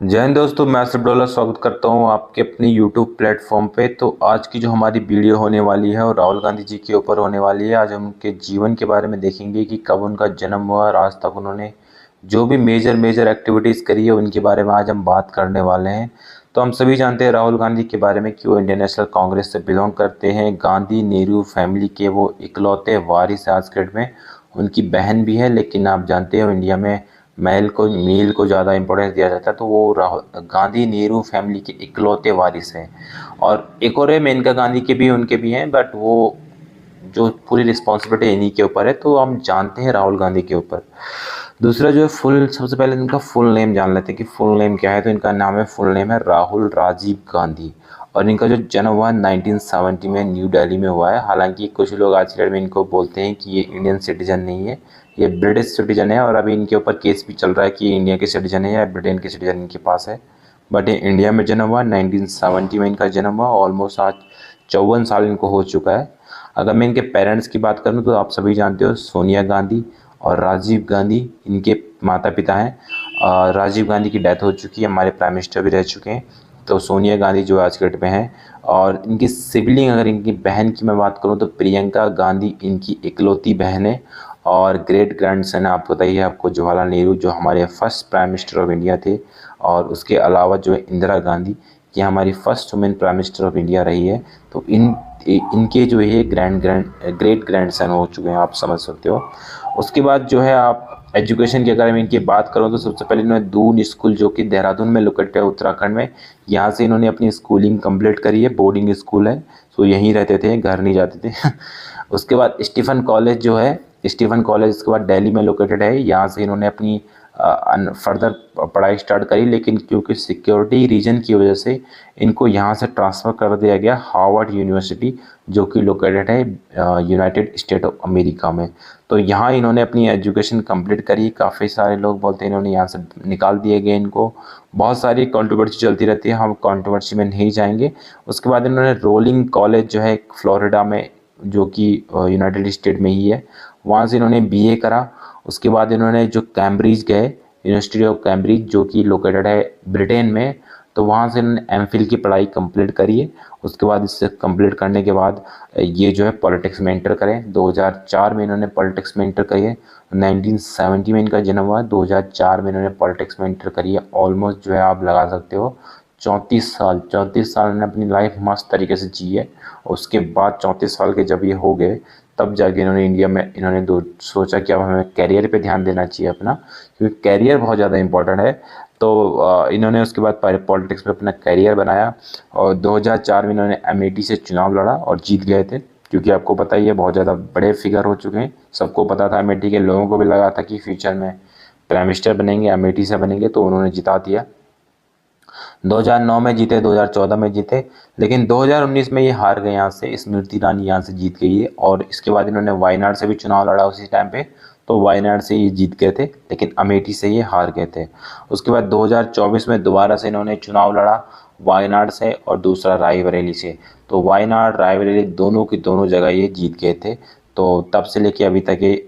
जय हिंद दोस्तों, मैं आसिफ डोला स्वागत करता हूं आपके अपने यूट्यूब प्लेटफॉर्म पे। तो आज की जो हमारी वीडियो होने वाली है और राहुल गांधी जी के ऊपर होने वाली है। आज हम उनके जीवन के बारे में देखेंगे कि कब उनका जन्म हुआ और आज तक उन्होंने जो भी मेजर मेजर एक्टिविटीज़ करी है उनके बारे में आज हम बात करने वाले हैं। तो हम सभी जानते हैं राहुल गांधी के बारे में कि वो इंडियन नेशनल कांग्रेस से बिलोंग करते हैं। गांधी नेहरू फैमिली के वो इकलौते वारिस हैं आज के डेट में। उनकी बहन भी है, लेकिन आप जानते हैं इंडिया में मेल को ज़्यादा इम्पोर्टेंस दिया जाता है। तो वो राहुल गांधी नेहरू फैमिली के इकलौते वारिस हैं। और एक और है मेनका गांधी के भी, उनके भी हैं, बट वो जो पूरी रिस्पॉन्सिबिलिटी इन्हीं के ऊपर है। तो हम जानते हैं राहुल गांधी के ऊपर। दूसरा जो है फुल, सबसे पहले इनका फुल नेम जान लेते हैं कि फुल नेम क्या है। तो इनका नाम है, फुल नेम है राहुल राजीव गांधी। और इनका जो जन्म हुआ 1970 में न्यू दिल्ली में हुआ है। हालांकि कुछ लोग आज के डेट में इनको बोलते हैं कि ये इंडियन सिटीजन नहीं है, ये ब्रिटिश सिटीजन है। और अभी इनके ऊपर केस भी चल रहा है कि ये इंडिया के सिटीजन है या ब्रिटेन के सिटीजन इनके पास है। बट ये इंडिया में जन्म हुआ, 1970 में इनका जन्म हुआ। ऑलमोस्ट आज 54 साल इनको हो चुका है। अगर मैं इनके पेरेंट्स की बात करूं तो आप सभी जानते हो सोनिया गांधी और राजीव गांधी इनके माता पिता हैं। राजीव गांधी की डेथ हो चुकी है, हमारे प्राइम मिनिस्टर भी रह चुके हैं। तो सोनिया गांधी जो आज के डेट में है। और इनकी सिबलिंग, अगर इनकी बहन की मैं बात करूं तो प्रियंका गांधी इनकी इकलौती बहन है। और ग्रेट ग्रैंडसन है, आपको बताइए आपको, जवाहरलाल नेहरू जो हमारे first prime minister of India थे। और उसके अलावा जो है इंदिरा गांधी, ये हमारी first women prime minister of India रही है। तो इनके जो है ग्रेट ग्रैंडसन हो चुके हैं, आप समझ सकते हो। उसके बाद जो है आप एजुकेशन की अगर मैं इनकी बात करूं तो सबसे पहले इन्होंने दून स्कूल, जो कि देहरादून में लोकेटेड है उत्तराखंड में, यहाँ से इन्होंने अपनी स्कूलिंग कंप्लीट करी है। बोर्डिंग स्कूल है, तो यहीं रहते थे, घर नहीं जाते थे। उसके बाद स्टीफन कॉलेज जो है, स्टीफन कॉलेज इसके बाद दिल्ली में लोकेटेड है। यहाँ से इन्होंने अपनी फर्दर पढ़ाई स्टार्ट करी, लेकिन क्योंकि सिक्योरिटी रीजन की वजह से इनको यहाँ से ट्रांसफ़र कर दिया गया हार्वर्ड यूनिवर्सिटी, जो कि लोकेटेड है यूनाइटेड स्टेट ऑफ अमेरिका में। तो यहाँ इन्होंने अपनी एजुकेशन कंप्लीट करी। काफ़ी सारे लोग बोलते हैं इन्होंने यहाँ से निकाल दिए गए इनको। बहुत सारी कंट्रोवर्सी चलती रहती है, हम कंट्रोवर्सी में नहीं जाएंगे। उसके बाद इन्होंने रोलिंग कॉलेज जो है फ्लोरिडा में, जो कि यूनाइटेड स्टेट में ही है, वहाँ से इन्होंने बीए करा। उसके बाद इन्होंने जो कैम्ब्रिज गए, यूनिवर्सिटी ऑफ कैम्ब्रिज जो कि लोकेटेड है ब्रिटेन में, तो वहाँ से इन्होंने एमफिल की पढ़ाई कंप्लीट करी है। उसके बाद इससे कंप्लीट करने के बाद ये जो है पॉलिटिक्स में एंटर करें। 2004 में इन्होंने पॉलिटिक्स में एंटर करी है। 1970 में इनका जन्म हुआ, 2004 में इन्होंने पॉलिटिक्स में एंटर करी है। ऑलमोस्ट जो है आप लगा सकते हो 34 साल इन्होंने अपनी लाइफ मस्त तरीके से जी है। उसके बाद 34 साल के जब ये हो गए, तब जाके इन्होंने इंडिया में इन्होंने सोचा कि अब हमें कैरियर पे ध्यान देना चाहिए अपना, क्योंकि कैरियर बहुत ज़्यादा इंपॉर्टेंट है। तो इन्होंने उसके बाद पॉलिटिक्स में अपना कैरियर बनाया। और 2004 में इन्होंने अमेठी से चुनाव लड़ा और जीत गए थे, क्योंकि आपको पता ही है बहुत ज़्यादा बड़े फिगर हो चुके हैं। सबको पता था, अमेठी के लोगों को भी लगा था कि फ्यूचर में प्राइम मिनिस्टर बनेंगे, अमेठी से बनेंगे, तो उन्होंने जिता दिया। 2009 में जीते, 2014 में जीते, लेकिन 2019 में ये हार गए। यहाँ से स्मृति ईरानी यहाँ से जीत गई है। और इसके बाद इन्होंने वायनाड से भी चुनाव लड़ा उसी टाइम पे, तो वायनाड से ये जीत गए थे, लेकिन अमेठी से ये हार गए थे। उसके बाद 2024 में दोबारा से इन्होंने चुनाव लड़ा, वायनाड से और दूसरा रायबरेली से। तो वायनाड रायबरेली दोनों की दोनों जगह ये जीत गए थे। तो तब से लेके अभी तक ये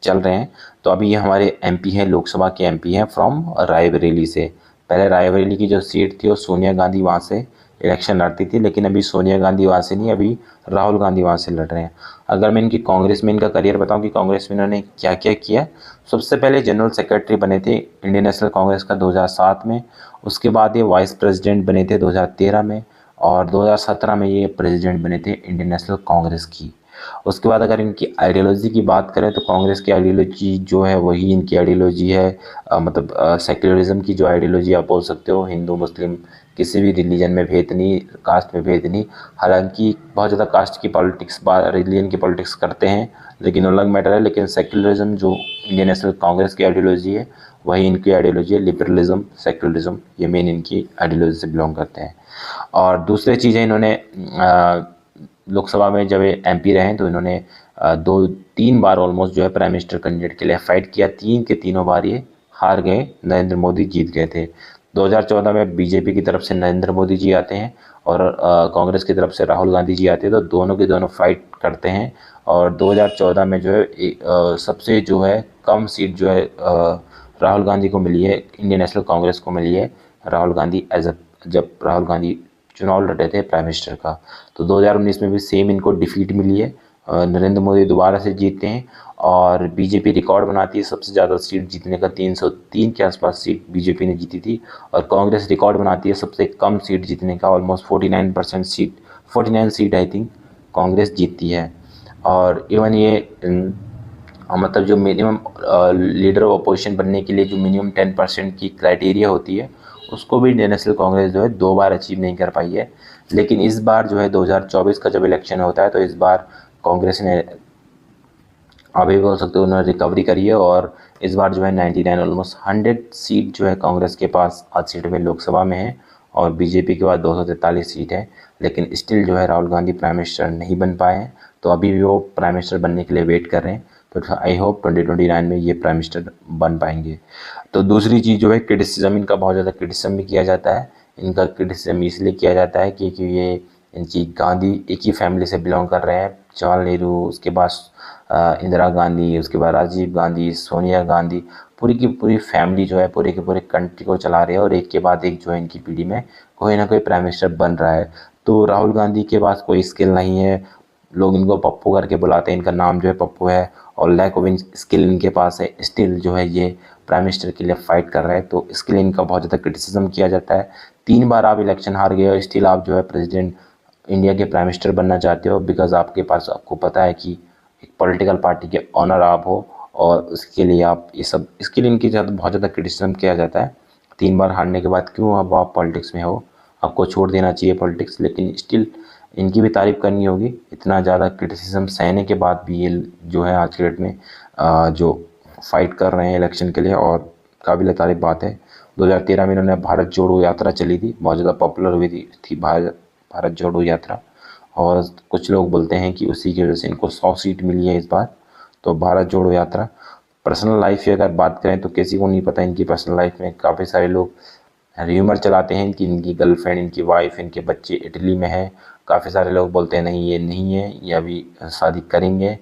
चल रहे हैं। तो अभी ये हमारे एमपी हैं, लोकसभा के एमपी हैं फ्रॉम रायबरेली से। पहले रायबरेली की जो सीट थी वो सोनिया गांधी वहाँ से इलेक्शन लड़ती थी, लेकिन अभी सोनिया गांधी वहाँ से नहीं, अभी राहुल गांधी वहाँ से लड़ रहे हैं। अगर मैं इनकी कांग्रेस में इनका करियर बताऊं कि कांग्रेस में इन्होंने क्या क्या किया। सबसे पहले जनरल सेक्रेटरी बने थे इंडियन नेशनल कांग्रेस का 2007 में। उसके बाद ये वाइस प्रेसिडेंट बने थे 2013 में। और 2017 में ये प्रेसिडेंट बने थे इंडियन नेशनल कांग्रेस की। उसके बाद अगर इनकी आइडियोलॉजी की बात करें तो कांग्रेस की आइडियोलॉजी जो है वही इनकी आइडियोलॉजी है। सेक्युलरिज्म की जो आइडियोलॉजी आप बोल सकते हो, हिंदू मुस्लिम किसी भी रिलीजन में भेद नहीं, कास्ट में भेद नहीं। हालांकि बहुत ज़्यादा कास्ट की पॉलिटिक्स, रिलीजन की पॉलिटिक्स करते हैं, लेकिन अलग मैटर है। लेकिन सेक्युलरिज्म जो इंडियन नेशनल कांग्रेस की आइडियोलॉजी है वही इनकी आइडियोलॉजी है। लिबरलिज्म, सेक्युलरिज्म, ये मेन इनकी आइडियोलॉजी से बिलोंग करते हैं। और दूसरी चीज़ें, इन्होंने लोकसभा में जब एमपी रहे तो इन्होंने 2-3 बार ऑलमोस्ट जो है प्राइम मिनिस्टर कैंडिडेट के लिए फाइट किया। तीन के तीनों बार ये हार गए, नरेंद्र मोदी जीत गए थे। 2014 में बीजेपी की तरफ से नरेंद्र मोदी जी आते हैं और कांग्रेस की तरफ से राहुल गांधी जी आते हैं, तो दोनों के दोनों फाइट करते हैं। और 2014 में जो है सबसे जो है कम सीट जो है राहुल गांधी को मिली है, इंडियन नेशनल कांग्रेस को मिली है राहुल गांधी जब राहुल गांधी चुनाव लड़े थे प्राइम मिनिस्टर का। तो 2019 में भी सेम इनको डिफीट मिली है। नरेंद्र मोदी दोबारा से जीते हैं और बीजेपी रिकॉर्ड बनाती है सबसे ज़्यादा सीट जीतने का, 303 के आसपास सीट बीजेपी ने जीती थी। और कांग्रेस रिकॉर्ड बनाती है सबसे कम सीट जीतने का, almost 49% seat, 49 seat I think Congress जीतती है। और इवन ये मतलब जो मिनिमम लीडर ऑफ अपोजिशन बनने के लिए जो मिनिमम 10% की क्राइटेरिया होती है, उसको भी इंडियन नेशनल कांग्रेस जो है 2 बार अचीव नहीं कर पाई है। लेकिन इस बार जो है 2024 का जब इलेक्शन होता है तो इस बार कांग्रेस ने, आप ये बोल सकते हो, उन्होंने रिकवरी करी है और इस बार जो है 99 ऑलमोस्ट 100 सीट जो है कांग्रेस के पास आज सीट में लोकसभा में है और बीजेपी के पास 243 सीट है। लेकिन स्टिल जो है राहुल गांधी प्राइम मिनिस्टर नहीं बन पाए हैं, तो अभी भी वो प्राइम मिनिस्टर बनने के लिए वेट कर रहे हैं। तो आई होप 2029 में ये प्राइम मिनिस्टर बन पाएंगे। तो दूसरी चीज़ जो है क्रिटिसिज्म, इनका बहुत ज़्यादा क्रिटिसिज्म भी किया जाता है। इनका क्रिटिसिज्म इसलिए किया जाता है क्योंकि ये इनकी गांधी एक ही फैमिली से बिलोंग कर रहे हैं, जवाहरलाल नेहरू, उसके बाद इंदिरा गांधी, उसके बाद राजीव गांधी, सोनिया गांधी, पूरी की पूरी फैमिली जो है पूरे के पूरे कंट्री को चला रही है और एक के बाद एक जो है इनकी पीढ़ी में कोई ना कोई प्राइम मिनिस्टर बन रहा है। तो राहुल गांधी के पास कोई स्किल नहीं है, लोग इनको पप्पू करके बुलाते हैं, इनका नाम जो है पप्पू है और लैक ऑफ स्किल इनके पास है, स्टिल जो है ये प्राइम मिनिस्टर के लिए फाइट कर रहे हैं। तो इसके लिए इनका बहुत ज़्यादा क्रिटिसिज्म किया जाता है। 3 बार आप इलेक्शन हार गए और स्टिल आप जो है प्रेसिडेंट इंडिया के प्राइम मिनिस्टर बनना चाहते हो, बिकॉज आपके पास, आपको पता है कि एक पॉलिटिकल पार्टी के ऑनर आप हो और उसके लिए आप ये सब, इसके लिए इनकी बहुत ज़्यादा क्रिटिसिज्म किया जाता है। 3 बार हारने के बाद क्यों अब आप पॉलिटिक्स में हो, आपको छोड़ देना चाहिए पॉलिटिक्स। लेकिन स्टिल इनकी भी तारीफ़ करनी होगी, इतना ज़्यादा क्रिटिसिज्म सहने के बाद भी ये जो है आज के डेट में जो फाइट कर रहे हैं इलेक्शन के लिए, और काबिल तारीफ़ बात है। 2013 में इन्होंने भारत जोड़ो यात्रा चली थी, बहुत ज़्यादा पॉपुलर हुई थी भारत जोड़ो यात्रा, और कुछ लोग बोलते हैं कि उसी की वजह से इनको 100 सीट मिली है इस बार। तो भारत जोड़ो यात्रा, पर्सनल लाइफ की अगर बात करें तो किसी को नहीं पता इनकी पर्सनल लाइफ में। काफ़ी सारे लोग र्यूमर चलाते हैं कि इनकी गर्लफ्रेंड, इनकी वाइफ, इनके बच्चे इटली में है। काफ़ी सारे लोग बोलते हैं नहीं ये नहीं है, ये अभी शादी करेंगे।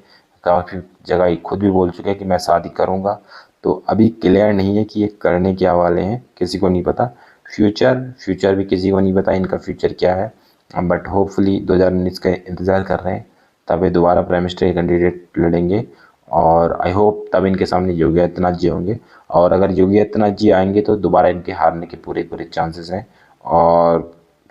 काफ़ी जगह खुद भी बोल चुके हैं कि मैं शादी करूँगा। तो अभी क्लियर नहीं है कि ये करने क्या वाले हैं, किसी को नहीं पता। फ्यूचर भी किसी को नहीं पता इनका फ्यूचर क्या है। बट होपफुली 2019 का इंतज़ार कर रहे हैं, तब ये दोबारा प्राइम मिनिस्टर के कैंडिडेट लड़ेंगे और आई होप तब इनके सामने योगी आदित्यनाथ जी होंगे। और अगर योगी आदित्यनाथ जी आएंगे तो दोबारा इनके हारने के पूरे पूरे चांसेस हैं। और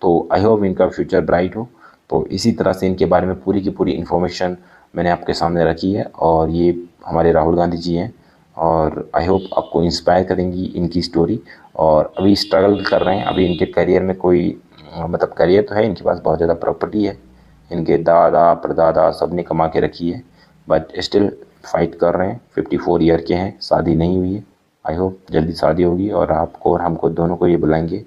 तो आई होप इनका फ्यूचर ब्राइट हो। तो इसी तरह से इनके बारे में पूरी की पूरी इन्फॉर्मेशन मैंने आपके सामने रखी है और ये हमारे राहुल गांधी जी हैं और आई होप आपको इंस्पायर करेंगी इनकी स्टोरी। और अभी स्ट्रगल कर रहे हैं, अभी इनके करियर में कोई मतलब करियर तो है, इनके पास बहुत ज़्यादा प्रॉपर्टी है, इनके दादा परदादा सब ने कमा के रखी है, बट स्टिल फाइट कर रहे हैं। 54 ईयर के हैं, शादी नहीं हुई है। आई होप जल्दी शादी होगी और आपको और हमको दोनों को ये बुलाएंगे।